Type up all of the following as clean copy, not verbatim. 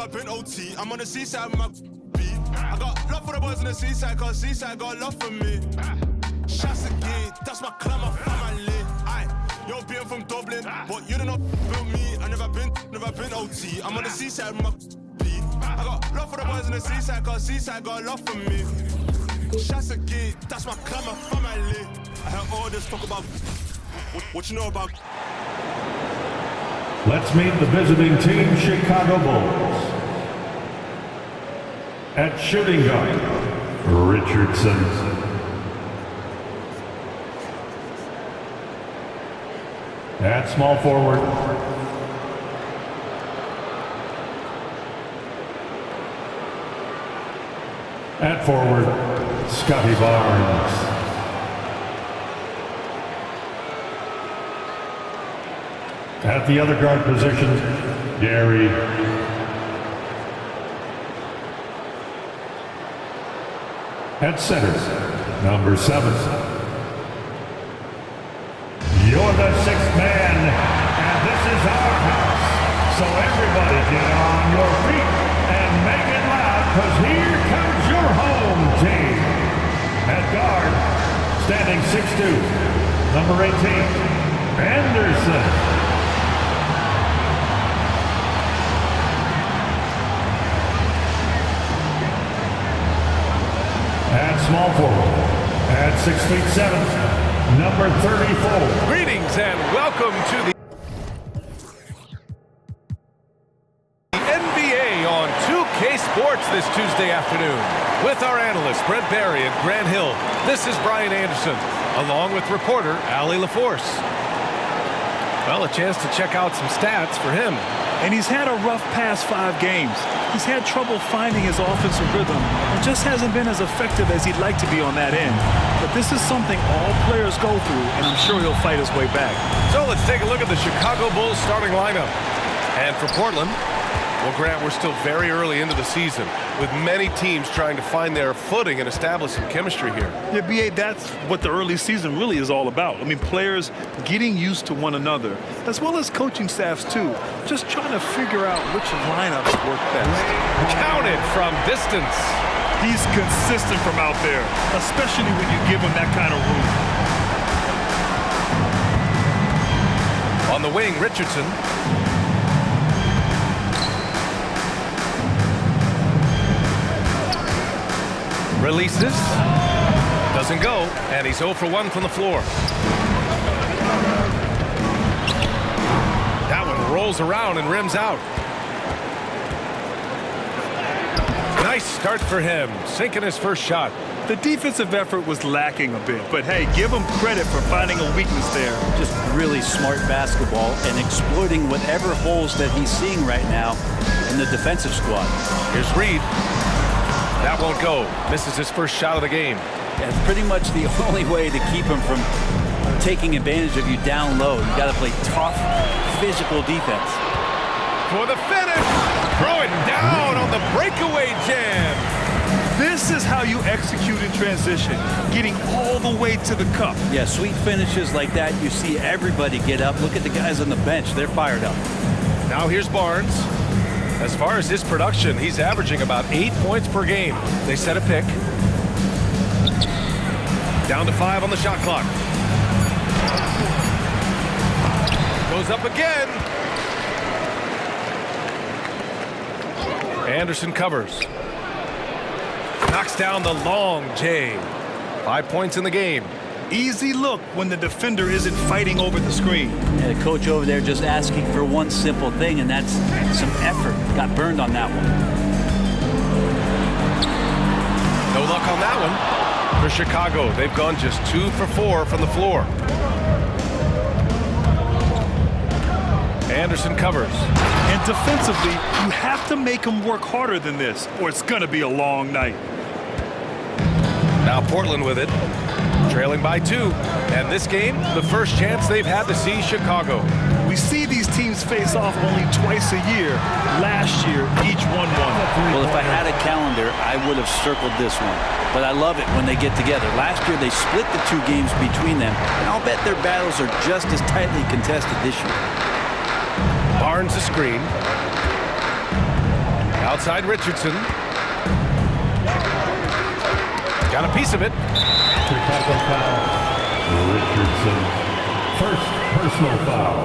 never been OT. I'm on the seaside with my beat. I got love for the boys on the seaside, cause seaside got love for me. Shots again, that's my clan, my family. Aye, you're being from Dublin, but you don't know built me. I never been OT. I'm on the seaside with my beat. I got love for the boys on the seaside, cause seaside got love for me. Shots again, that's my clan, my family. I heard all this talk about what you know about. Let's meet the visiting team, Chicago Bulls. At shooting guard, Richardson. At small forward, at forward, Scotty Barnes. At the other guard position, Gary. At center, number 7. You're the 6th man, and this is our house. So everybody get on your feet and make it loud, because here comes your home team. At guard, standing 6'2", number 18, Anderson. At small forward, at 6'7", number 34. Greetings and welcome to the NBA on 2K Sports this Tuesday afternoon. With our analysts, Brent Barry and Grant Hill, this is Brian Anderson, along with reporter Allie LaForce. Well, a chance to check out some stats for him. And he's had a rough past 5 games. He's had trouble finding his offensive rhythm and just hasn't been as effective as he'd like to be on that end. But this is something all players go through, and I'm sure he'll fight his way back. So let's take a look at the Chicago Bulls starting lineup. And for Portland, well, Grant, we're still very early into the season, with many teams trying to find their footing and establish some chemistry here. Yeah, B.A., that's what the early season really is all about. I mean, players getting used to one another, as well as coaching staffs, too. Just trying to figure out which lineups work best. Counted from distance. He's consistent from out there, especially when you give him that kind of room. On the wing, Richardson. Releases, doesn't go, and he's 0 for 1 from the floor. That one rolls around and rims out. Nice start for him, sinking his first shot. The defensive effort was lacking a bit, but hey, give him credit for finding a weakness there. Just really smart basketball and exploiting whatever holes that he's seeing right now in the defensive squad. Here's Reed. That won't go. Misses his first shot of the game. That's pretty much the only way to keep him from taking advantage of you down low. You got to play tough, physical defense. For the finish! Throw it down on the breakaway jam. This is how you execute in transition, getting all the way to the cup. Yeah, sweet finishes like that, you see everybody get up. Look at the guys on the bench. They're fired up. Now here's Barnes. As far as his production, he's averaging about 8 points per game. They set a pick. Down to 5 on the shot clock. Goes up again. Anderson covers. Knocks down the long J. 5 points in the game. Easy look when the defender isn't fighting over the screen. And the coach over there just asking for one simple thing, and that's some effort. Got burned on that one. No luck on that one. For Chicago, they've gone just 2 for 4 from the floor. Anderson covers. And defensively, you have to make him work harder than this, or it's going to be a long night. Now Portland with it. Trailing by 2. And this game, the first chance they've had to see Chicago. We see these teams face off only twice a year. Last year, each won one. Well, if I had a calendar, I would have circled this one. But I love it when they get together. Last year, they split the 2 games between them, and I'll bet their battles are just as tightly contested this year. Barnes a screen. Outside Richardson. Got a piece of it. Technical foul. Richardson. First personal foul.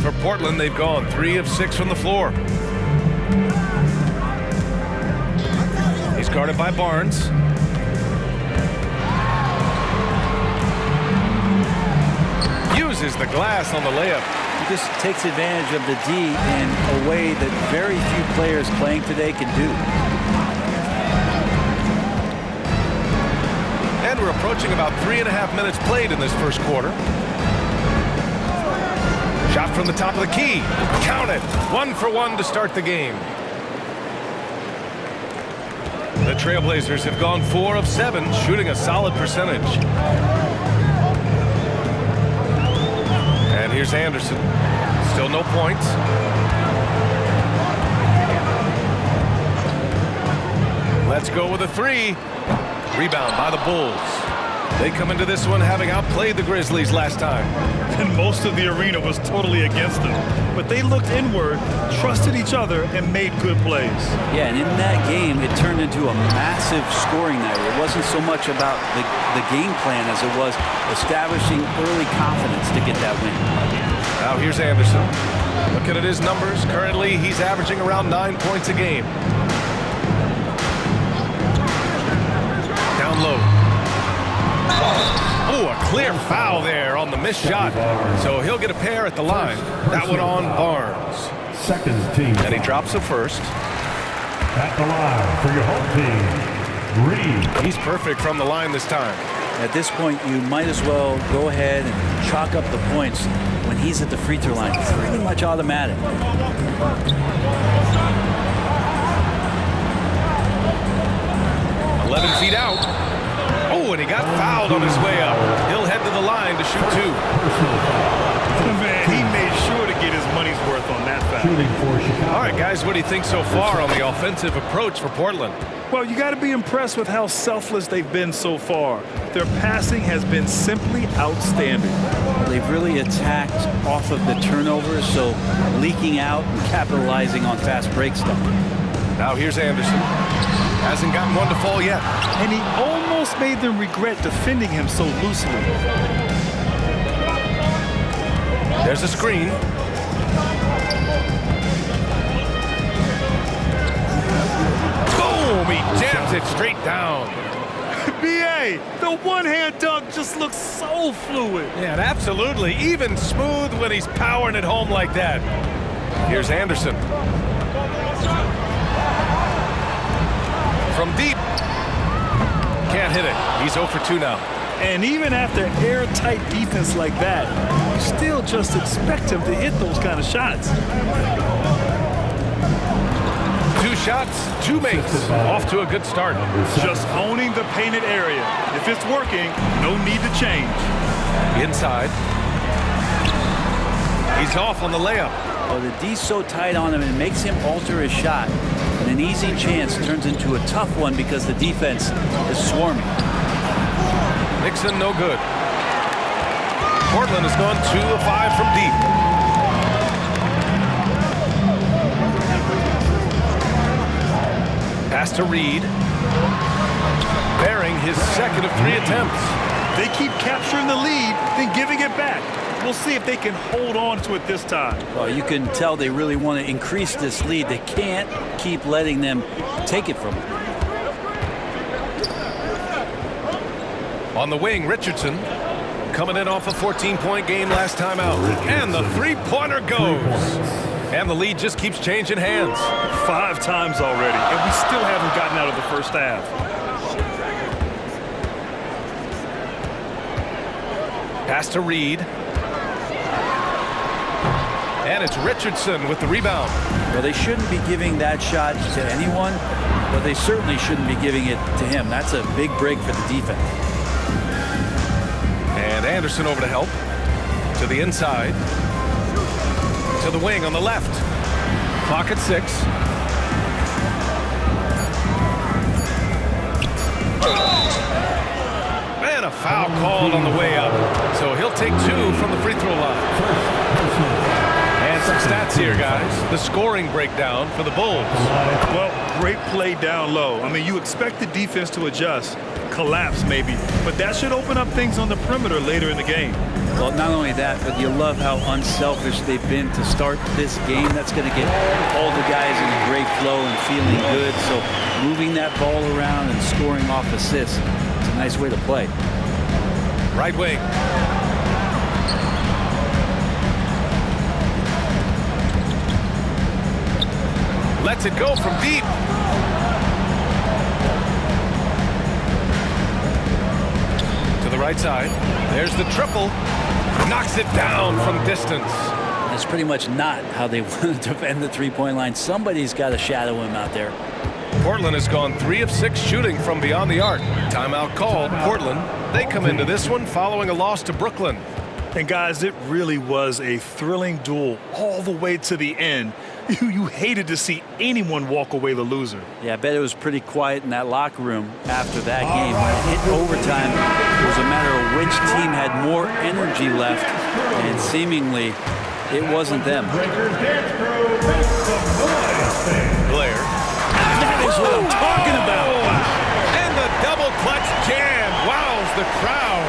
For Portland, they've gone 3 of 6 from the floor. He's guarded by Barnes. Uses the glass on the layup. He just takes advantage of the D in a way that very few players playing today can do. And we're approaching about 3.5 minutes played in this first quarter. Shot from the top of the key. Count it. 1 for 1 to start the game. The Trailblazers have gone 4 of 7, shooting a solid percentage. And here's Anderson. Still no points. Let's go with a 3. Rebound by the Bulls. They come into this one having outplayed the Grizzlies last time. And most of the arena was totally against them. But they looked inward, trusted each other, and made good plays. Yeah, and in that game, it turned into a massive scoring night. It wasn't so much about the game plan as it was establishing early confidence to get that win. Now here's Anderson. Looking at his numbers, currently he's averaging around 9 points a game. Down low. Oh, a clear foul there on the missed shot. So he'll get a pair at the line. That one on Barnes. Second team. And he drops a first. At the line for your home team, Reed. He's perfect from the line this time. At this point, you might as well go ahead and chalk up the points when he's at the free throw line. It's pretty much automatic. 11 feet out. Oh, and he got fouled on his way up. He'll head to the line to shoot 2. Man, he made sure to get his money's worth on that foul. Shooting for Chicago. All right, guys, what do you think so far on the offensive approach for Portland? Well, you got to be impressed with how selfless they've been so far. Their passing has been simply outstanding. They've really attacked off of the turnovers, so leaking out and capitalizing on fast break stuff. Now here's Anderson. Hasn't gotten one to fall yet. And he almost made them regret defending him so loosely. There's a screen. Boom! He jams it straight down. B.A., the one-hand dunk just looks so fluid. Yeah, absolutely. Even smooth when he's powering it home like that. Here's Anderson. From deep. Can't hit it. He's 0 for 2 now. And even after airtight defense like that, you still just expect him to hit those kind of shots. 2 shots, 2 makes. Off to a good start. Just owning the painted area. If it's working, no need to change. Inside. He's off on the layup. Well, the D's so tight on him, it makes him alter his shot. And an easy chance turns into a tough one because the defense is swarming. Nixon, no good. Portland has gone 2 of 5 from deep. Pass to Reed. Bearing his second of 3 attempts. They keep capturing the lead, then giving it back. We'll see if they can hold on to it this time. Well, you can tell they really want to increase this lead. They can't keep letting them take it from them. On the wing, Richardson coming in off a 14-point game last time out. And the three-pointer goes. And the lead just keeps changing hands. 5 times already, and we still haven't gotten out of the first half. Pass to Reed. And it's Richardson with the rebound. Well, they shouldn't be giving that shot to anyone, but they certainly shouldn't be giving it to him. That's a big break for the defense. And Anderson over to help. To the inside. To the wing on the left. Clock at 6. And And a foul called on the way up. So he'll take 2 from the free throw line. And some stats here, guys. The scoring breakdown for the Bulls. Well, great play down low. I mean, you expect the defense to adjust, collapse maybe, but that should open up things on the perimeter later in the game. Well, not only that, but you love how unselfish they've been to start this game. That's going to get all the guys in a great flow and feeling good. So moving that ball around and scoring off assists, it's a nice way to play. Right wing. Lets it go from deep. To the right side. There's the triple. Knocks it down from distance. That's pretty much not how they want to defend the three-point line. Somebody's got to shadow him out there. Portland has gone 3 of 6 shooting from beyond the arc. Timeout called. Portland, they come into this one following a loss to Brooklyn. And guys, it really was a thrilling duel all the way to the end. You hated to see anyone walk away the loser. Yeah, I bet it was pretty quiet in that locker room after that game. When it hit overtime, it was a matter of which team had more energy left, and seemingly it wasn't them. Blair. That is what I'm talking about. And the double clutch jam wows the crowd.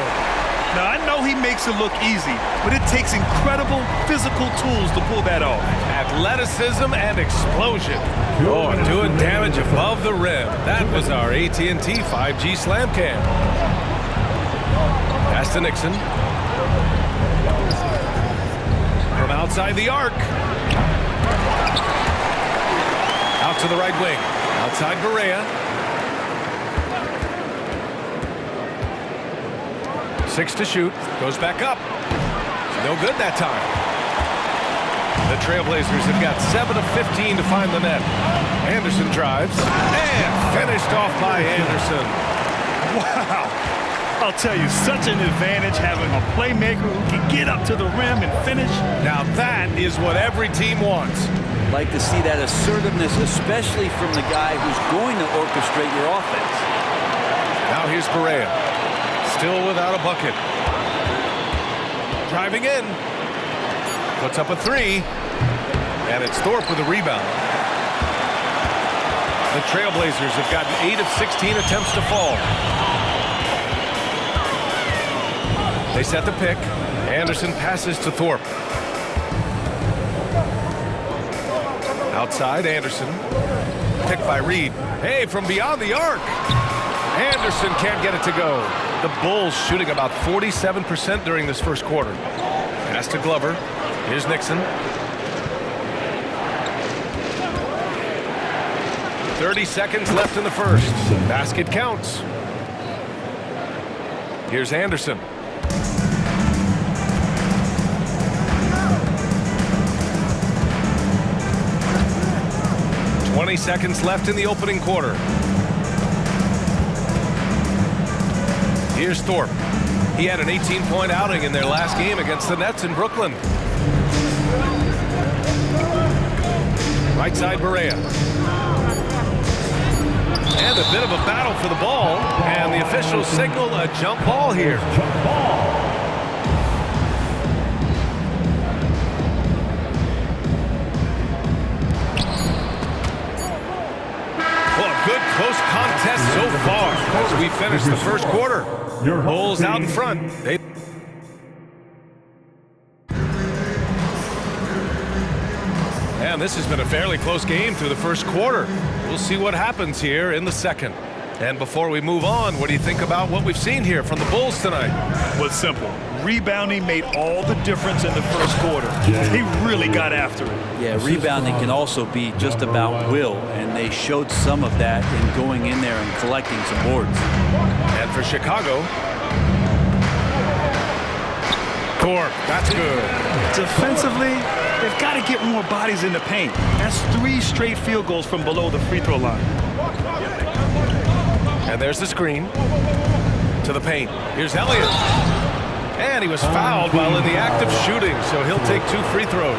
Now, I know he makes it look easy, but it takes incredible physical tools to pull that off. Athleticism and explosion. Oh, doing damage above the rim. That was our AT&T 5G Slam Cam. Pass to Nixon. From outside the arc. Out to the right wing. Outside Barea. 6 to shoot. Goes back up. No good that time. The Trailblazers have got 7 of 15 to find the net. Anderson drives. And finished off by Anderson. Wow. I'll tell you, such an advantage having a playmaker who can get up to the rim and finish. Now that is what every team wants. Like to see that assertiveness, especially from the guy who's going to orchestrate your offense. Now here's Barea. Still without a bucket. Driving in. Puts up a 3. And it's Thorpe with a rebound. The Trailblazers have gotten 8 of 16 attempts to fall. They set the pick. Anderson passes to Thorpe. Outside, Anderson. Picked by Reed. Hey, from beyond the arc. Anderson can't get it to go. The Bulls shooting about 47% during this first quarter. Pass to Glover. Here's Nixon. 30 seconds left in the first. Basket counts. Here's Anderson. "20 seconds left in the opening quarter. Here's Thorpe. He had an 18-point outing in their last game against the Nets in Brooklyn. Right side, Barea. And a bit of a battle for the ball. And the officials signal a jump ball here. Well, a good close contest so far as we finish the first quarter. Bulls out in front. And this has been a fairly close game through the first quarter. We'll see what happens here in the second. And before we move on, what do you think about what we've seen here from the Bulls tonight? Well, it's simple. Rebounding made all the difference in the first quarter. They really got after it. Yeah, rebounding can also be just about will, and they showed some of that in going in there and collecting some boards. And for Chicago, Thorpe, that's good. Defensively, they've got to get more bodies in the paint. That's 3 straight field goals from below the free throw line. And there's the screen to the paint. Here's Elliott. And he was fouled while in the act of shooting, so he'll take 2 free throws.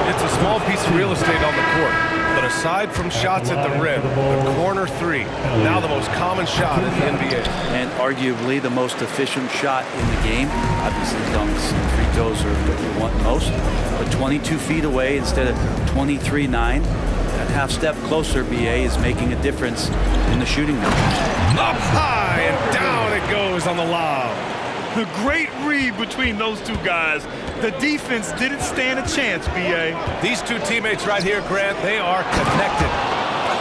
It's a small piece of real estate on the court. But aside from shots at the rim, the corner three, now the most common shot in the NBA. And arguably the most efficient shot in the game. Obviously, dunks and free throws are what you want most. But 22 feet away instead of 23-9. That half step closer, BA, is making a difference in the shooting numbers. Up high and down it goes on the lob. The great read between those two guys. The defense didn't stand a chance, BA. These two teammates right here, Grant, they are connected.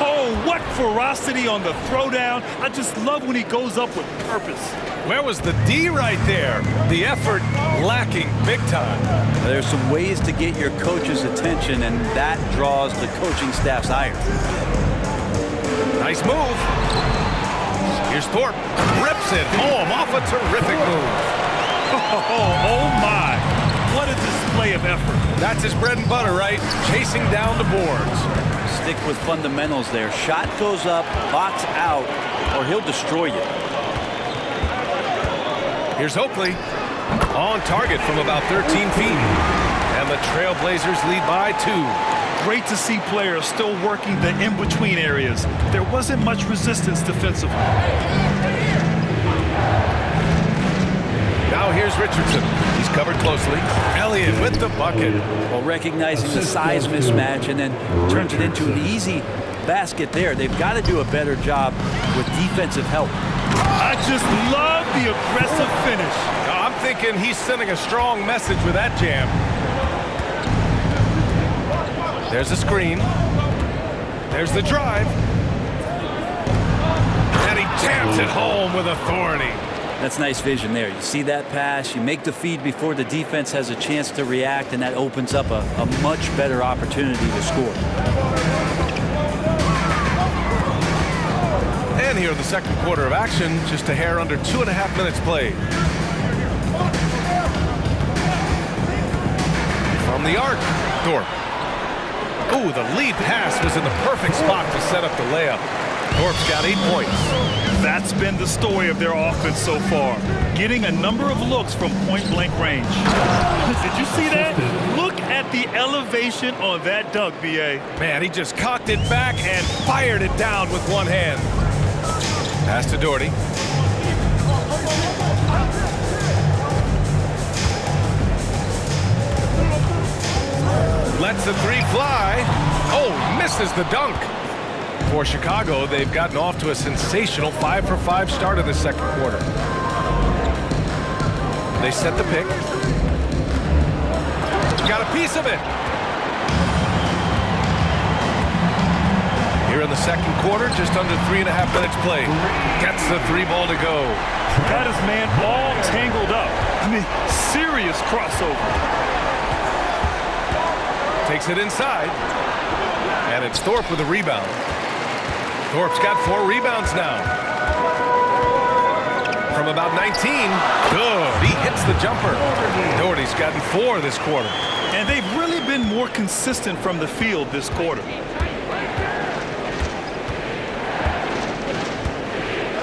Oh, what ferocity on the throwdown. I just love when he goes up with purpose. Where was the D right there? The effort lacking big time. There's some ways to get your coach's attention, and that draws the coaching staff's ire. Nice move. Here's Thorpe. Rips it home off a terrific move. Oh my. What a display of effort. That's his bread and butter, right? Chasing down the boards. Stick with fundamentals there. Shot goes up, box out, or he'll destroy you. Here's Oakley. On target from about 13 feet. And the Trailblazers lead by 2. Great to see players still working the in-between areas. There wasn't much resistance defensively. Now here's Richardson. He's covered closely. Elliott with the bucket. Well, recognizing the size mismatch and then turns it into an easy basket there. They've got to do a better job with defensive help. I just love the aggressive finish. I'm thinking he's sending a strong message with that jam. There's the screen. There's the drive. And he jams it home with authority. That's nice vision there. You see that pass, you make the feed before the defense has a chance to react, and that opens up a much better opportunity to score. And here in the second quarter of action, just a hair under 2.5 minutes played. From the arc, Thorpe. Ooh, the lead pass was in the perfect spot to set up the layup. Thorpe's got 8 points. That's been the story of their offense so far. Getting a number of looks from point-blank range. Did you see that? Look at the elevation on that dunk, BA. Man, he just cocked it back and fired it down with one hand. Pass to Doherty. Lets the three fly. Oh, misses the dunk. For Chicago, they've gotten off to a sensational 5-for-5 start in the second quarter. They set the pick. Got a piece of it. Here in the second quarter, just under 3.5 minutes played. Gets the three ball to go. Got his man all tangled up. I mean, serious crossover. Takes it inside. And it's Thorpe with a rebound. Thorpe's got 4 rebounds now. From about 19. Good. He hits the jumper. Doherty's gotten 4 this quarter. And they've really been more consistent from the field this quarter.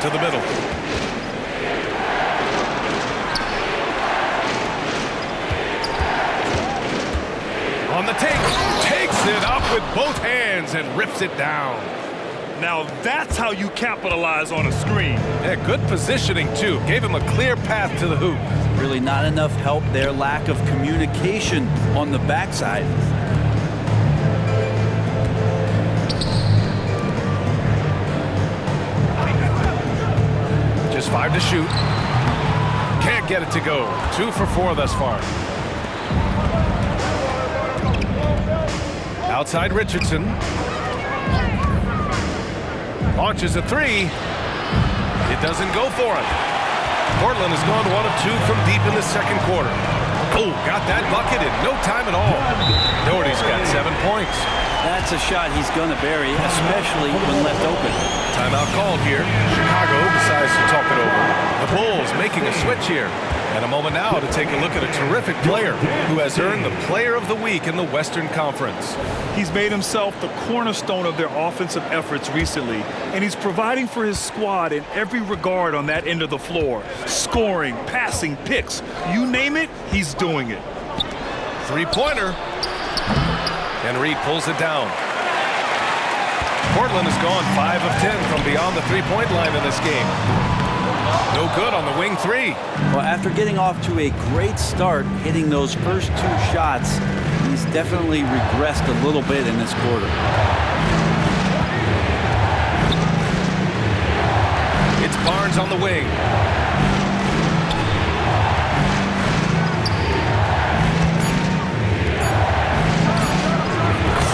To the middle. On the take. Takes it up with both hands and rips it down. Now that's how you capitalize on a screen. Yeah, good positioning, too. Gave him a clear path to the hoop. Really not enough help there. Lack of communication on the backside. Just 5 to shoot. Can't get it to go. 2 for 4 thus far. Outside Richardson. Launches a 3. It doesn't go for him. Portland has gone 1 of 2 from deep in the second quarter. Oh, got that bucket in no time at all. Doherty's got 7 points. That's a shot he's going to bury, especially when left open. Timeout called here. Chicago decides to talk it over. The Bulls making a switch here. And a moment now to take a look at a terrific player who has earned the Player of the Week in the Western Conference. He's made himself the cornerstone of their offensive efforts recently, and he's providing for his squad in every regard on that end of the floor. Scoring, passing, picks, you name it, he's doing it. Three-pointer. And Reed pulls it down. Portland has gone 5 of 10 from beyond the three-point line in this game. No good on the wing three. Well, after getting off to a great start, hitting those first 2 shots, he's definitely regressed a little bit in this quarter. It's Barnes on the wing.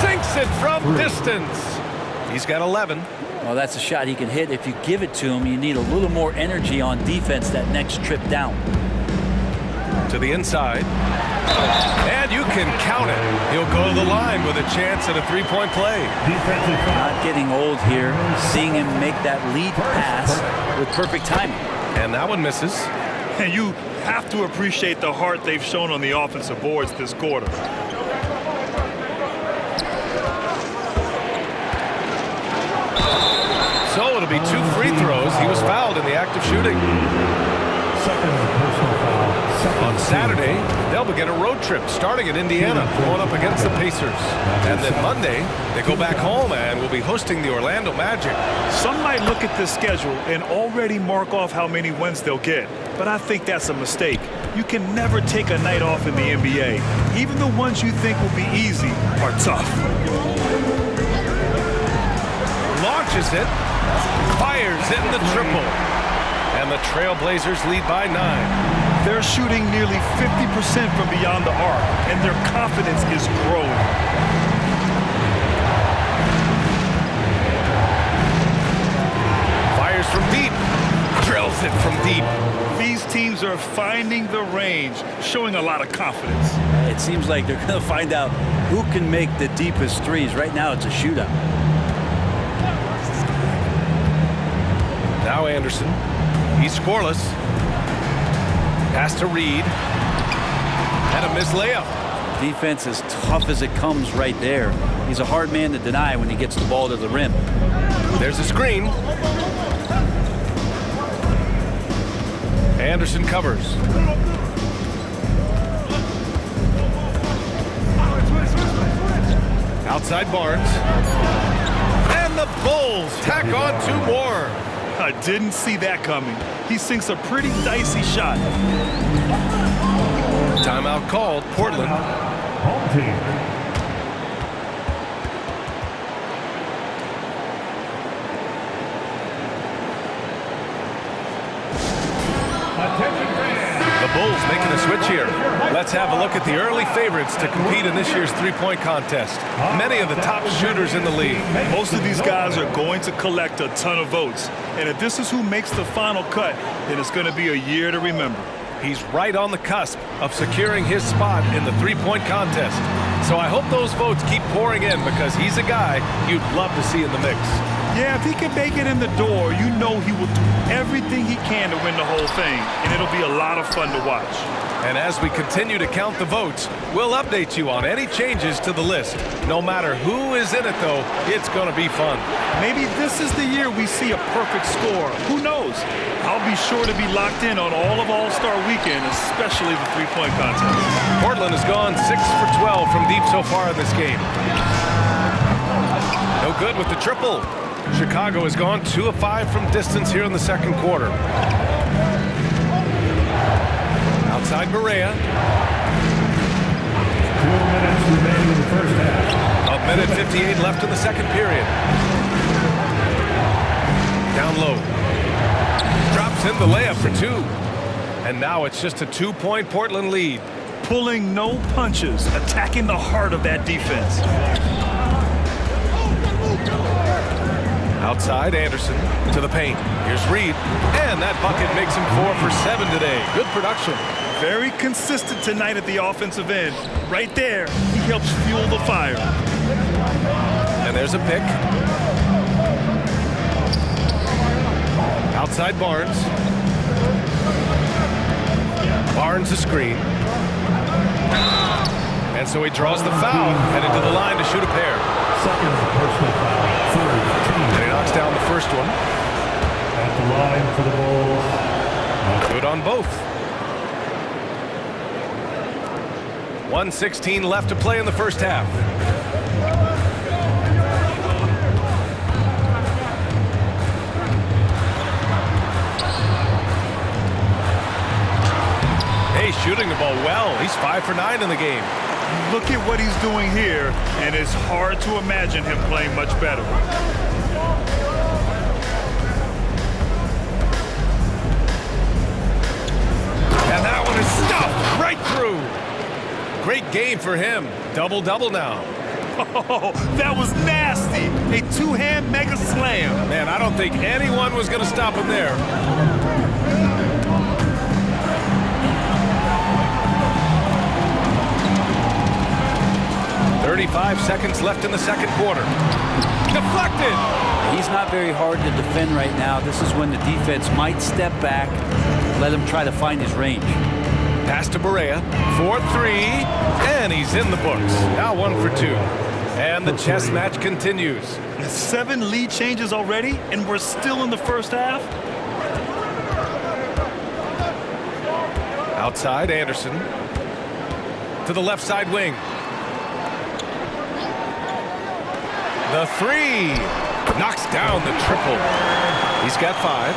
Sinks it from distance. He's got 11. Well, that's a shot he can hit. If you give it to him, you need a little more energy on defense that next trip down. To the inside. And you can count it. He'll go to the line with a chance at a three-point play. Defensive foul. Not getting old here. Seeing him make that lead pass with perfect timing. And that one misses. And you have to appreciate the heart they've shown on the offensive boards this quarter. So it'll be 2 free throws. He was fouled in the act of shooting. Second personal foul. On Saturday, they'll begin a road trip starting at Indiana, going up against the Pacers. And then Monday, they go back home and will be hosting the Orlando Magic. Some might look at this schedule and already mark off how many wins they'll get. But I think that's a mistake. You can never take a night off in the NBA. Even the ones you think will be easy are tough. Launches it, fires in the triple. And the Trailblazers lead by 9. They're shooting nearly 50% from beyond the arc, and their confidence is growing. Fires from deep, drills it from deep. These teams are finding the range, showing a lot of confidence. It seems like they're going to find out who can make the deepest threes. Right now, it's a shootout. Now Anderson, he's scoreless. Pass to Reed. And a missed layup. Defense as tough as it comes right there. He's a hard man to deny when he gets the ball to the rim. There's a screen. Anderson covers. Outside Barnes. And the Bulls tack on 2 more. I didn't see that coming. He sinks a pretty dicey shot. Timeout called. Portland. Home team. Attention fans. The Bulls making a switch here. Let's have a look at the early favorites to compete in this year's three-point contest. Many of the top shooters in the league. Most of these guys are going to collect a ton of votes. And if this is who makes the final cut, then it's going to be a year to remember. He's right on the cusp of securing his spot in the three-point contest. So I hope those votes keep pouring in because he's a guy you'd love to see in the mix. Yeah, if he can make it in the door, you know he will do everything he can to win the whole thing. And it'll be a lot of fun to watch. And as we continue to count the votes, we'll update you on any changes to the list. No matter who is in it, though, it's going to be fun. Maybe this is the year we see a perfect score. Who knows? I'll be sure to be locked in on all of All-Star Weekend, especially the three-point contest. Portland has gone 6 for 12 from deep so far in this game. No good with the triple. Chicago has gone 2 of 5 from distance here in the second quarter. Outside Barea. 2 minutes remaining in the first half. A minute 58 left in the second period. Down low. Drops in the layup for 2. And now it's just a 2-point Portland lead. Pulling no punches, attacking the heart of that defense. Outside Anderson to the paint. Here's Reed. And that bucket makes him 4 for 7 today. Good production. Very consistent tonight at the offensive end. Right there, he helps fuel the fire. And there's a pick. Outside Barnes. Barnes a screen. And so he draws the foul, headed to the line to shoot a pair. Second personal foul. And he knocks down the first one. At the line for the Bulls. Good on both. 1:16 left to play in the first half. shooting the ball well. He's 5 for 9 in the game. Look at what he's doing here, and it's hard to imagine him playing much better. And that one is stuffed right through. Great game for him. Double-double now. Oh, that was nasty. A two-hand mega slam. Man, I don't think anyone was going to stop him there. 35 seconds left in the second quarter. Deflected. He's not very hard to defend right now. This is when the defense might step back, let him try to find his range. Pass to Barea for 3, and he's in the books. Now 1 for 2. And the chess match continues. 7 lead changes already, and we're still in the first half. Outside, Anderson. To the left side wing. The 3. Knocks down the triple. He's got 5.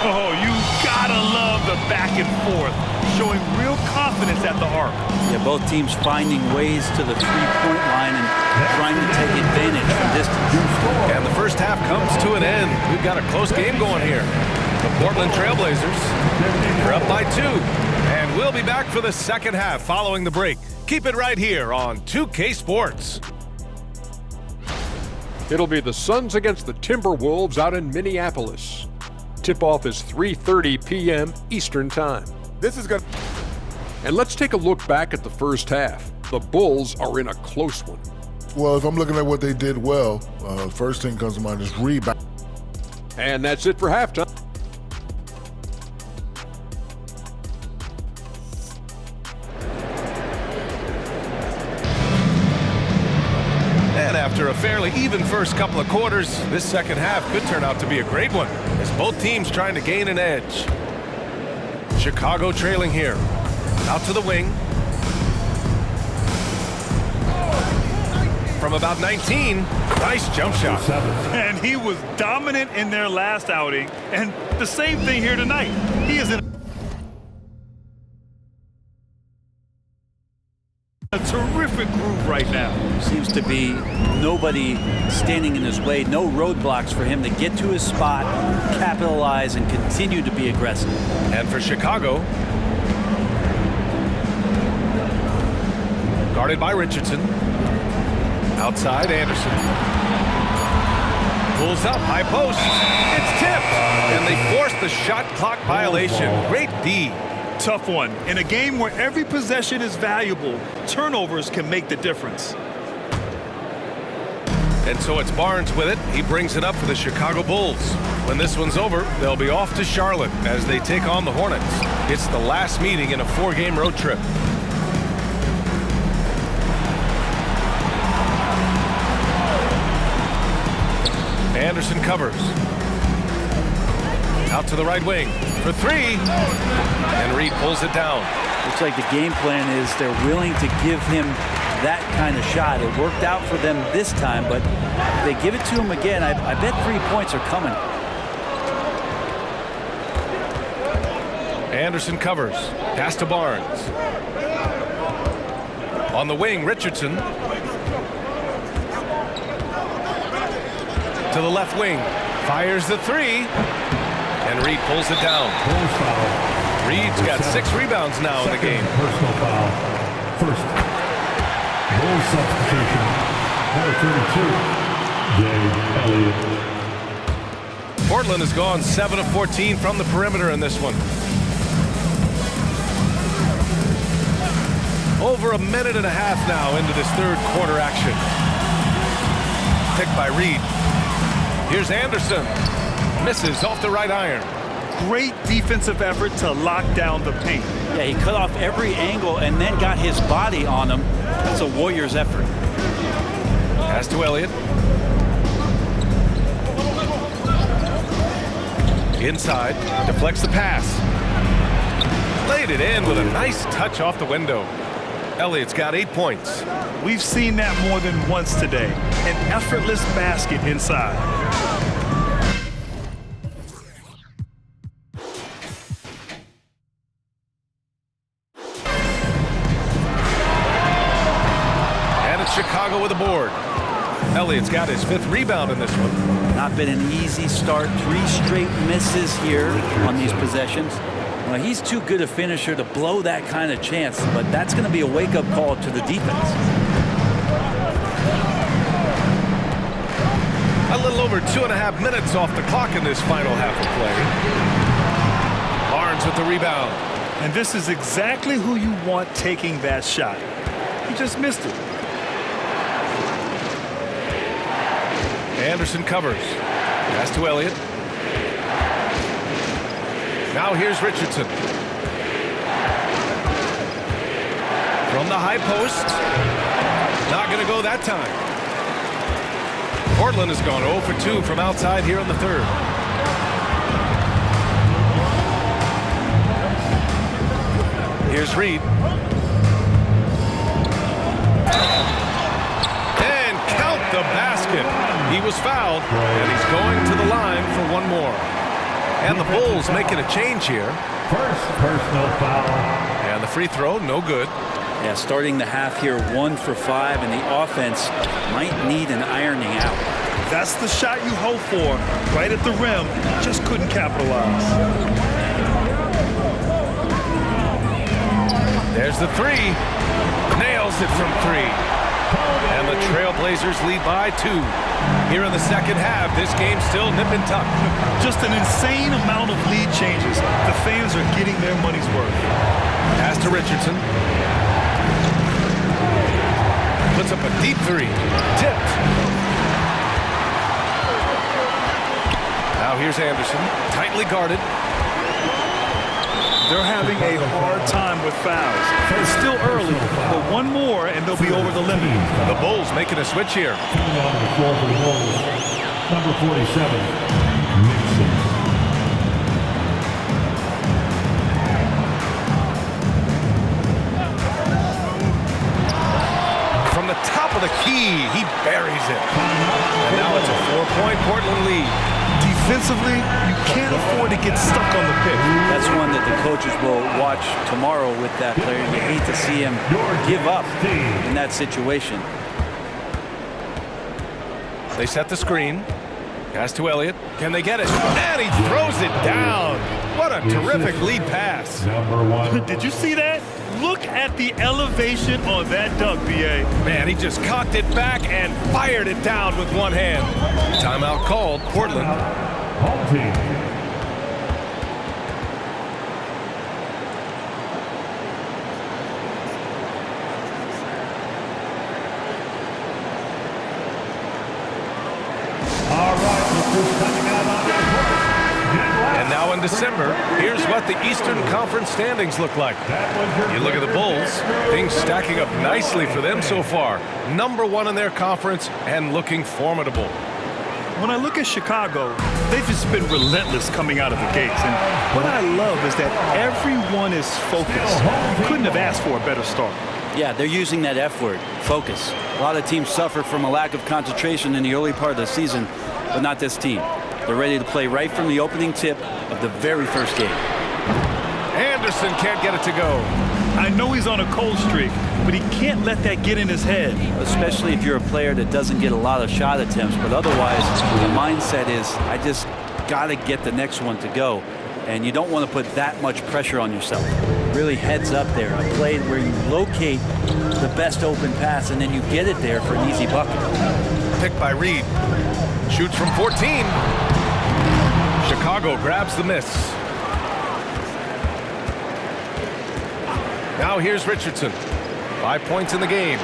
Oh, you gotta love the back and forth, showing real confidence at the arc. Yeah, both teams finding ways to the three-point line and trying to take advantage from distance. And the first half comes to an end. We've got a close game going here. The Portland Trailblazers are up by 2. And we'll be back for the second half following the break. Keep it right here on 2K Sports. It'll be the Suns against the Timberwolves out in Minneapolis. Tip-off is 3:30 p.m. Eastern Time. This is good. And let's take a look back at the first half. The Bulls are in a close one. Well, if I'm looking at what they did well, first thing comes to mind is rebound. And that's it for halftime. And after a fairly even first couple of quarters, this second half could turn out to be a great one, as both teams trying to gain an edge. Chicago trailing here. Out to the wing. From about 19, nice jump shot. And he was dominant in their last outing, and the same thing here tonight. He is in a terrific groove right now. Seems to be nobody standing in his way, no roadblocks for him to get to his spot, capitalize, and continue to be aggressive. And for Chicago, guarded by Richardson. Outside, Anderson. Pulls up, high post. It's tipped, and they force the shot clock violation. Great D. Tough one. In a game where every possession is valuable, turnovers can make the difference. And so it's Barnes with it. He brings it up for the Chicago Bulls. When this one's over, they'll be off to Charlotte as they take on the Hornets. It's the last meeting in a 4-game road trip. Anderson covers. Out to the right wing for 3. And Reed pulls it down. Looks like the game plan is they're willing to give him that kind of shot. It worked out for them this time, but if they give it to him again, I bet 3 points are coming. Anderson covers. Pass to Barnes. On the wing, Richardson. To the left wing. Fires the 3. And Reed pulls it down. Reed's got 6 rebounds now in the game. Personal foul. First. Bulls substitution. Number 32. Gabe Elliott. Portland has gone 7 of 14 from the perimeter in this one. Over a minute and a half now into this third quarter action. Picked by Reed. Here's Anderson. Misses off the right iron. Great defensive effort to lock down the paint. Yeah, he cut off every angle and then got his body on him. That's a Warriors effort. Pass to Elliott. Inside, deflects the pass. Laid it in with a nice touch off the window. Elliott's got 8 points. We've seen that more than once today. An effortless basket inside. Chicago with a board. Elliott's got his 5th rebound in this one. Not been an easy start. 3 straight misses here on these possessions. Well, he's too good a finisher to blow that kind of chance, but that's going to be a wake-up call to the defense. A little over 2.5 minutes off the clock in this final half of play. Barnes with the rebound. And this is exactly who you want taking that shot. He just missed it. Anderson covers. Pass to Elliott. Now here's Richardson. From the high post. Not going to go that time. Portland has gone 0 for 2 from outside here in the 3rd. Here's Reed. And count the basket. He was fouled, and he's going to the line for one more. And the Bulls making a change here. First personal foul. And the free throw, no good. Yeah, starting the half here 1 for 5, and the offense might need an ironing out. That's the shot you hope for. Right at the rim, just couldn't capitalize. There's the 3. Nails it from 3. And the Trailblazers lead by 2. Here in the second half, this game's still nip and tuck. Just an insane amount of lead changes. The fans are getting their money's worth. Pass to Richardson. Puts up a deep 3. Tipped. Now here's Anderson. Tightly guarded. They're having a hard time with fouls. It's still early, but one more and they'll be over the limit. The Bulls making a switch here. Coming on the floor for the Bulls, number 47, Nixon. From the top of the key, he buries it. And now it's a 4-point Portland lead. Defensively, you can't afford to get stuck on the pick. That's one that the coaches will watch tomorrow with that player. You hate to see him give up in that situation. They set the screen. Pass to Elliott. Can they get it? And he throws it down. What a terrific lead pass. Number 1. Did you see that? Look at the elevation on that dunk, B.A. Man, he just cocked it back and fired it down with one hand. Timeout called. Portland. Home team. All right, look who's coming out on the court. And now in December, here's what the Eastern Conference standings look like. You look at the Bulls, things stacking up nicely for them so far. Number 1 in their conference and looking formidable. When I look at Chicago, they've just been relentless coming out of the gates. And what I love is that everyone is focused. You couldn't have asked for a better start. Yeah, they're using that F word, focus. A lot of teams suffer from a lack of concentration in the early part of the season, but not this team. They're ready to play right from the opening tip of the very first game. Anderson can't get it to go. I know he's on a cold streak, but he can't let that get in his head. Especially if you're a player that doesn't get a lot of shot attempts, but otherwise the mindset is, I just got to get the next one to go. And you don't want to put that much pressure on yourself. Really heads up there, a play where you locate the best open pass and then you get it there for an easy bucket. Picked by Reed. Shoots from 14. Chicago grabs the miss. Now here's Richardson. 5 points in the game.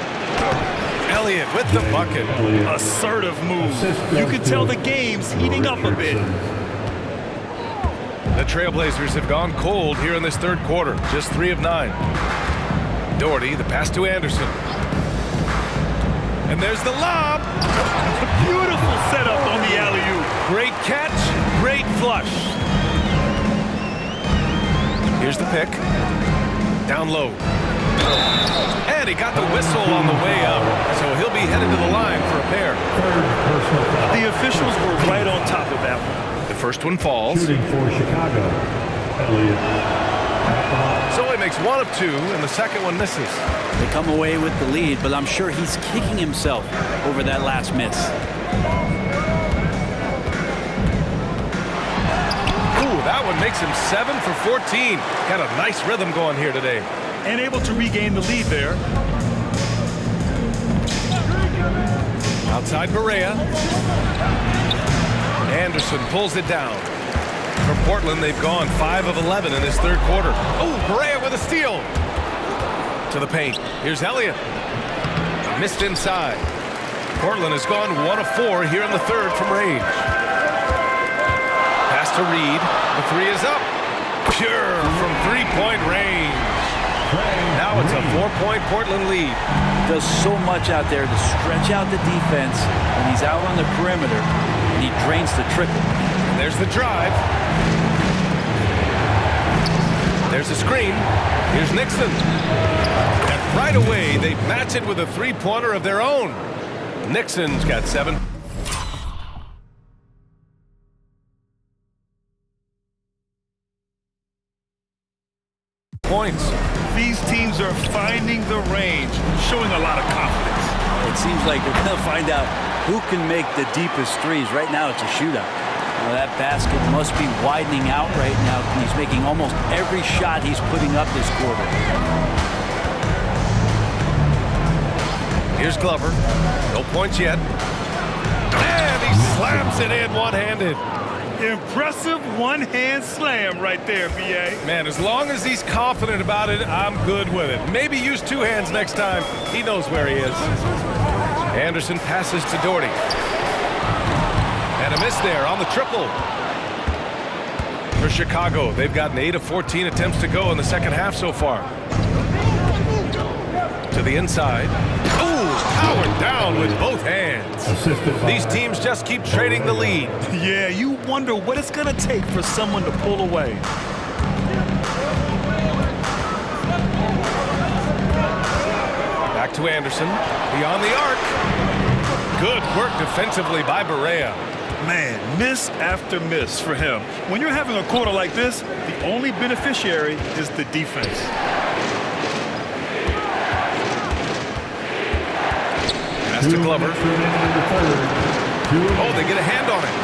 Elliott with the bucket. Assertive move. You can tell the game's heating up a bit. The Trailblazers have gone cold here in this 3rd quarter. Just 3 of 9. Doherty, the pass to Anderson. And there's the lob. Beautiful setup on the alley-oop. Great catch, great flush. Here's the pick. Down low. And he got the whistle on the way up, so he'll be headed to the line for a pair. The officials were right on top of that one. The first one falls. Shooting for Chicago, Elliott. So he makes one of two, and the second one misses. They come away with the lead, but I'm sure he's kicking himself over that last miss. Ooh, that one makes him 7 for 14. Got a nice rhythm going here today. And able to regain the lead there. Outside Barea. Anderson pulls it down. For Portland, they've gone 5 of 11 in this third quarter. Oh, Barea with a steal. To the paint. Here's Elliott. Missed inside. Portland has gone 1 of 4 here in the third from range. Pass to Reed. The three is up. Pure from three-point range. Now it's a 4-point Portland lead. Does so much out there to stretch out the defense when he's out on the perimeter, and he drains the trickle. And there's the drive. There's a screen. Here's Nixon. And right away, they match it with a three-pointer of their own. Nixon's got 7. Points. These teams are finding the range, showing a lot of confidence. It seems like we're going to find out who can make the deepest threes. Right now, it's a shootout. Now, that basket must be widening out right now. He's making almost every shot he's putting up this quarter. Here's Glover. No points yet. And he slams it in one-handed. Impressive one-hand slam right there, B.A. Man, as long as he's confident about it, I'm good with it. Maybe use 2 hands next time. He knows where he is. Anderson passes to Doherty. And a miss there on the triple. For Chicago, they've gotten 8 of 14 attempts to go in the second half so far. To the inside. Ooh, powered down with both hands. These teams just keep trading the lead. Yeah, you wonder what it's going to take for someone to pull away. Back to Anderson. Beyond the arc. Good work defensively by Barea. Man, miss after miss for him. When you're having a quarter like this, the only beneficiary is the defense. Pass to Glover. Oh, they get a hand on it.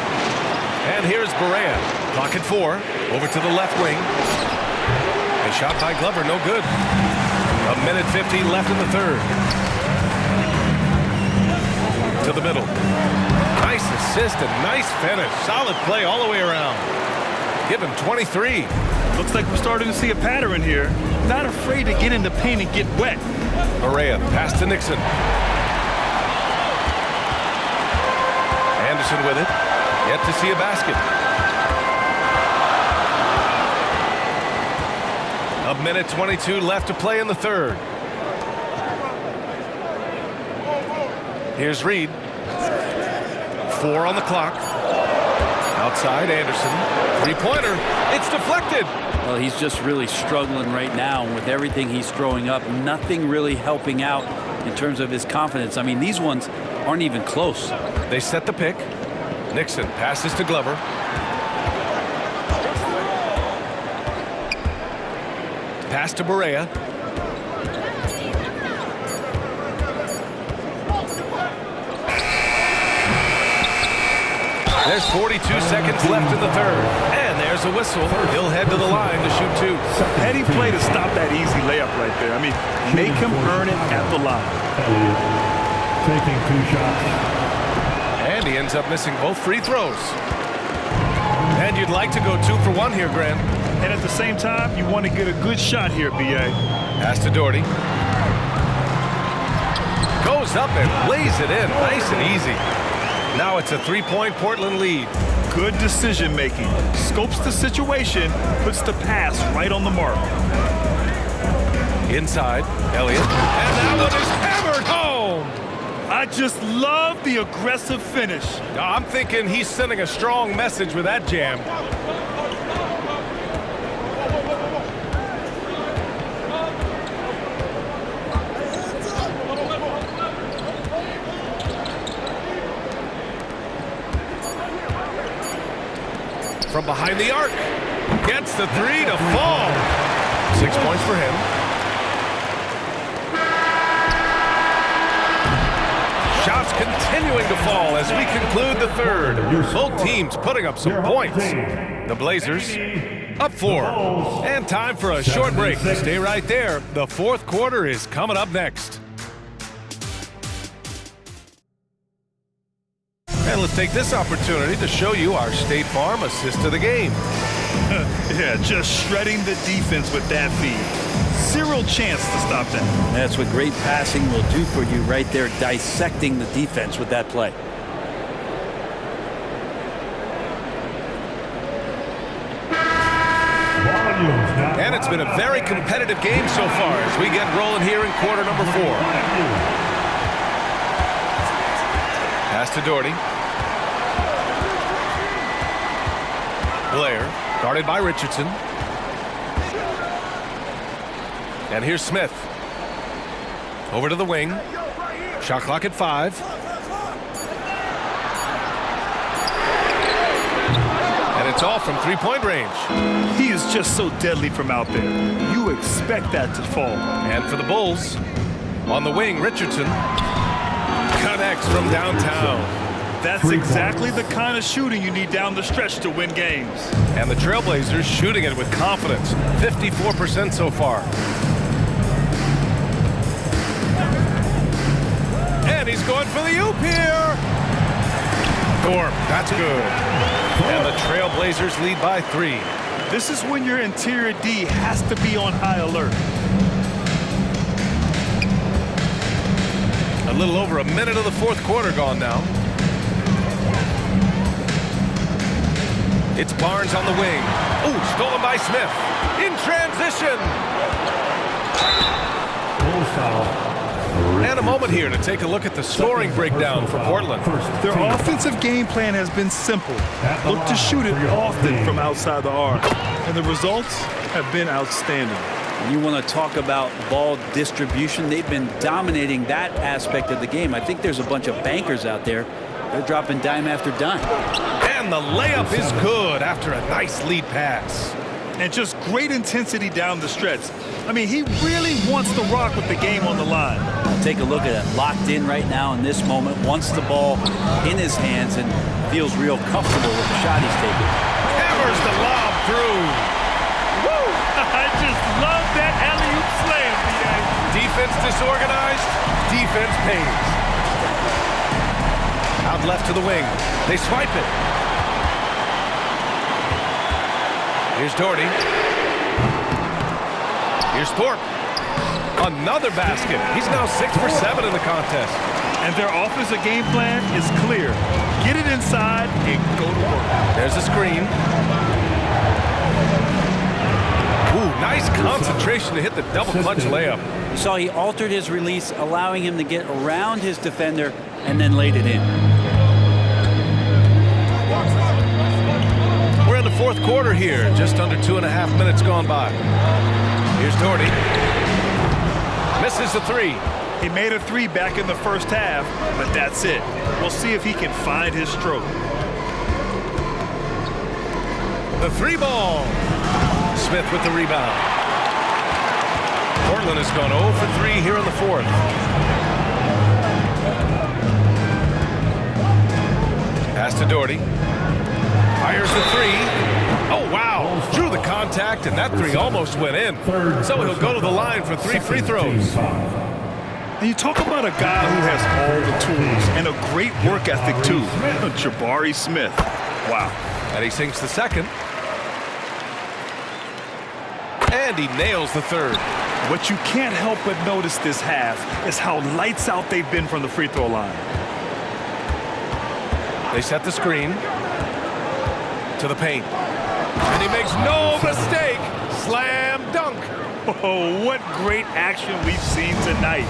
And here's Barea. Clock at 4. Over to the left wing. A shot by Glover, no good. 1:50 left in the third. To the middle. Nice assist and nice finish. Solid play all the way around. Give him 23. Looks like we're starting to see a pattern here. Not afraid to get in the paint and get wet. Barea, pass to Nixon. Anderson with it. Yet to see a basket. 1:22 left to play in the third. Here's Reed. 4 on the clock. Outside, Anderson. Three-pointer. It's deflected. Well, he's just really struggling right now. And with everything he's throwing up, nothing really helping out in terms of his confidence. I mean, these ones aren't even close. They set the pick. Nixon passes to Glover. Pass to Barea. There's 42 seconds left in the third. And there's a whistle. He'll head to the line to shoot 2. Heady play to stop that easy layup right there. I mean, make him earn it at the line. Taking 2 shots. And he ends up missing both free throws. And you'd like to go 2 for 1 here, Grant. And at the same time, you want to get a good shot here, B.A. Pass to Doherty. Goes up and lays it in. Nice and easy. Now it's a 3-point Portland lead. Good decision making. Scopes the situation, puts the pass right on the mark. Inside, Elliott. And that one is hammered home. I just love the aggressive finish. I'm thinking he's sending a strong message with that jam. From behind the arc. Gets the 3 to fall. 6 points for him. Shots continuing to fall as we conclude the third. Both teams putting up some points. The Blazers up 4. And time for a short break. Stay right there. The fourth quarter is coming up next. And let's take this opportunity to show you our State Farm assist of the game. Yeah, just shredding the defense with that feed. Zero chance to stop that. That's what great passing will do for you right there, dissecting the defense with that play. And it's been a very competitive game so far as we get rolling here in quarter number 4. Pass to Doherty. Blair, guarded by Richardson. And here's Smith. Over to the wing. Shot clock at 5. And it's all from three-point range. He is just so deadly from out there. You expect that to fall. And for the Bulls, on the wing, Richardson connects from downtown. That's exactly the kind of shooting you need down the stretch to win games. And the Trailblazers shooting it with confidence. 54% so far. And he's going for the oop here. Thorpe, that's good. And the Trailblazers lead by 3. This is when your interior D has to be on high alert. A little over a minute of the fourth quarter gone now. It's Barnes on the wing. Ooh, stolen by Smith. In transition. And a moment here to take a look at the scoring breakdown for Portland. Their offensive game plan has been simple. Look to shoot it often from outside the arc. And the results have been outstanding. You want to talk about ball distribution. They've been dominating that aspect of the game. I think there's a bunch of bankers out there. They're dropping dime after dime. And the layup is good after a nice lead pass. And just great intensity down the stretch. I mean, he really wants to rock with the game on the line. Take a look at it. Locked in right now in this moment. Wants the ball in his hands and feels real comfortable with the shot he's taking. Hammers the lob through. Woo! I just love that alley-oop slam, B.A. Defense disorganized. Defense pays. Out left to the wing. They swipe it. Here's Doherty. Here's Thorpe. Another basket. He's now 6 for 7 in the contest. And their offensive game plan is clear. Get it inside and go to work. There's a screen. Ooh, nice concentration to hit the double clutch layup. You saw he altered his release, allowing him to get around his defender and then laid it in. We're in the fourth quarter here. Just under 2.5 minutes gone by. Here's Doherty. Misses the 3. He made a 3 back in the first half, but that's it. We'll see if he can find his stroke. The 3 ball. Smith with the rebound. Portland has gone 0 for 3 here in the fourth. Pass to Doherty. Fires the 3. Oh, wow. Drew the contact, and that 3 almost went in. So he'll go to the line for 3 free throws. And you talk about a guy who has all the tools and a great work ethic, too. Jabari Smith. Wow. And he sinks the second. And he nails the third. What you can't help but notice this half is how lights out they've been from the free throw line. They set the screen to the paint. And he makes no mistake. Slam dunk. Oh, what great action we've seen tonight.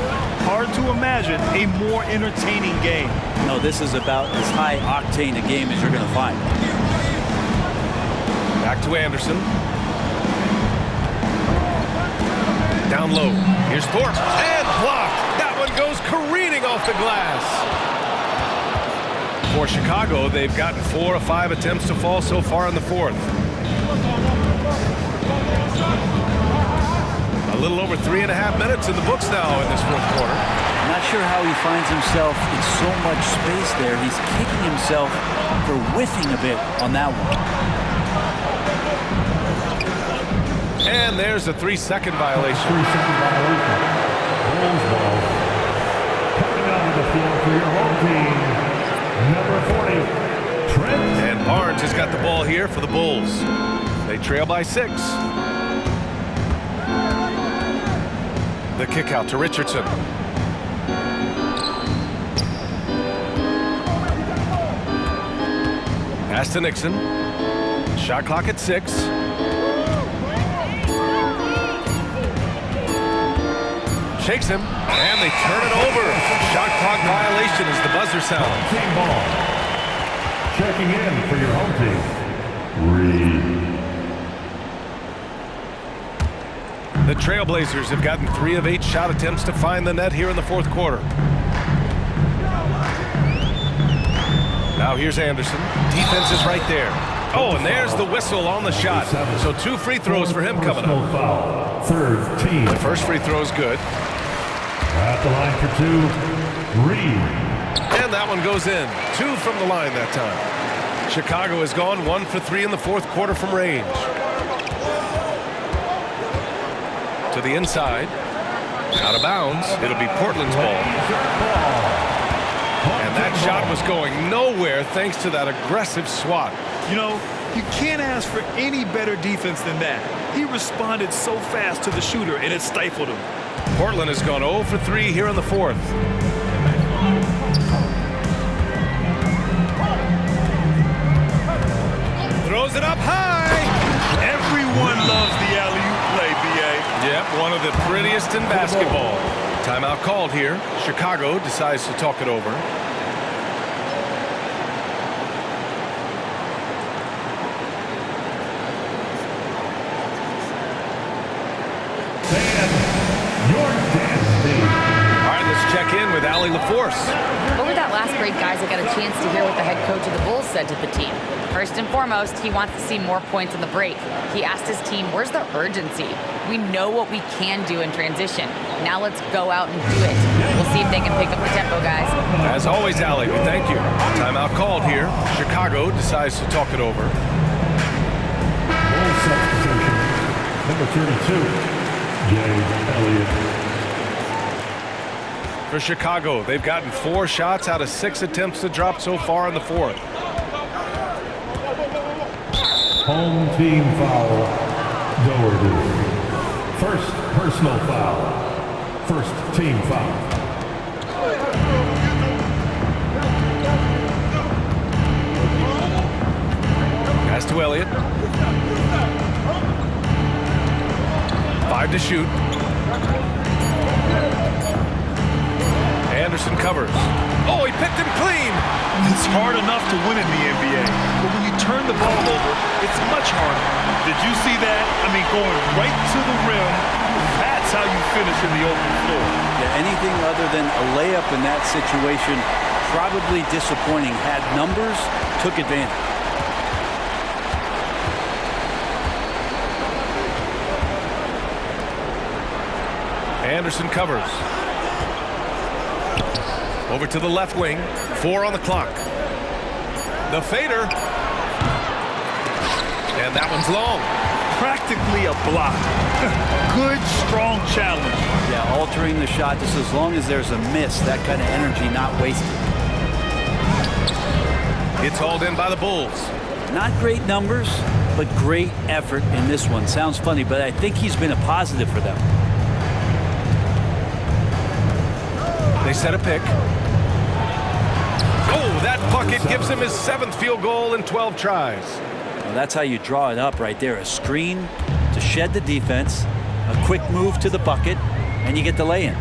Hard to imagine a more entertaining game. No, this is about as high octane a game as you're going to find. Back to Anderson. Down low. Here's Thorpe. And blocked. That one goes careening off the glass. For Chicago, they've gotten 4 of 5 attempts to fall so far in the fourth. A little over 3.5 minutes in the books now in this fourth quarter. I'm not sure how he finds himself in so much space there. He's kicking himself for whiffing a bit on that one. And there's a 3-second violation. 3-second violation. Bulls ball. Coming onto the floor for your home team, number 40, Trent. And Barnes has got the ball here for the Bulls. They trail by 6. The kick out to Richardson. Pass to Nixon. Shot clock at 6. Shakes him, and they turn it over. Shot clock violation as the buzzer sounds. Team ball. Checking in for your home team, Reed. The Trailblazers have gotten 3 of 8 shot attempts to find the net here in the fourth quarter. Now here's Anderson. Defense is right there. Oh, and there's the whistle on the shot. So 2 free throws for him coming up. Foul. Third team. The first free throw is good. At the line for 2, Reed. And that one goes in. 2 from the line that time. Chicago has gone 1 for 3 in the fourth quarter from range. To the inside. Out of bounds. It'll be Portland's ball. And that shot was going nowhere thanks to that aggressive swat. You know, you can't ask for any better defense than that. He responded so fast to the shooter, and it stifled him. Portland has gone 0 for 3 here in the fourth. Throws it up high. Everyone loves the alley-oop play, B.A. Yep, one of the prettiest in basketball. Timeout called here. Chicago decides to talk it over. All right, let's check in with Allie LaForce. Over that last break, guys, I got a chance to hear what the head coach of the Bulls said to the team. First and foremost, he wants to see more points in the break. He asked his team, where's the urgency? We know what we can do in transition. Now let's go out and do it. We'll see if they can pick up the tempo, guys. As always, Allie, we thank you. Timeout called here. Chicago decides to talk it over. Bulls substitution, number 32. Jay Elliott. For Chicago, they've gotten 4 shots out of 6 attempts to drop so far in the fourth. Home team foul, Doherty. First personal foul. First team foul. Pass to Elliott. 5 to shoot. Anderson covers. Oh, he picked him clean. It's hard enough to win in the NBA, but when you turn the ball over, it's much harder. Did you see that? I mean, going right to the rim, that's how you finish in the open floor. Yeah, anything other than a layup in that situation, probably disappointing. Had numbers, took advantage. Anderson covers. Over to the left wing. 4 on the clock. The fader. And that one's long. Practically a block. Good, strong challenge. Yeah, altering the shot just as long as there's a miss. That kind of energy not wasted. It's hauled in by the Bulls. Not great numbers, but great effort in this one. Sounds funny, but I think he's been a positive for them. They set a pick. Oh, that bucket gives him his 7th field goal in 12 tries. Well, that's how you draw it up right there. A screen to shed the defense, a quick move to the bucket, and you get the lay-in.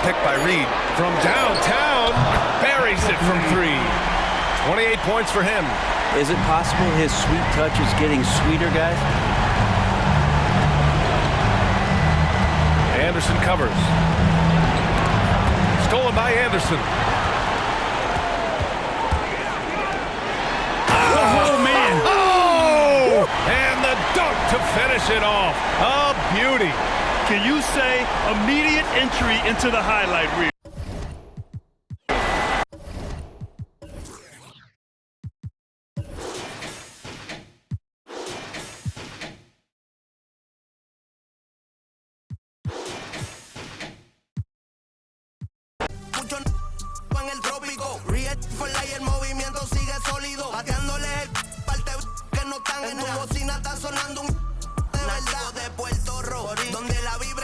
Picked by Reed from downtown. Buries it from 3. 28 points for him. Is it possible his sweet touch is getting sweeter, guys? Anderson covers. Stolen by Anderson. Oh, man. Oh! And the dunk to finish it off. A beauty. Can you say immediate entry into the highlight reel? En el trópico, y el movimiento sigue sólido, bateándole el parte que no están en tu bocina está sonando un de verdad de Puerto Rico, donde la vive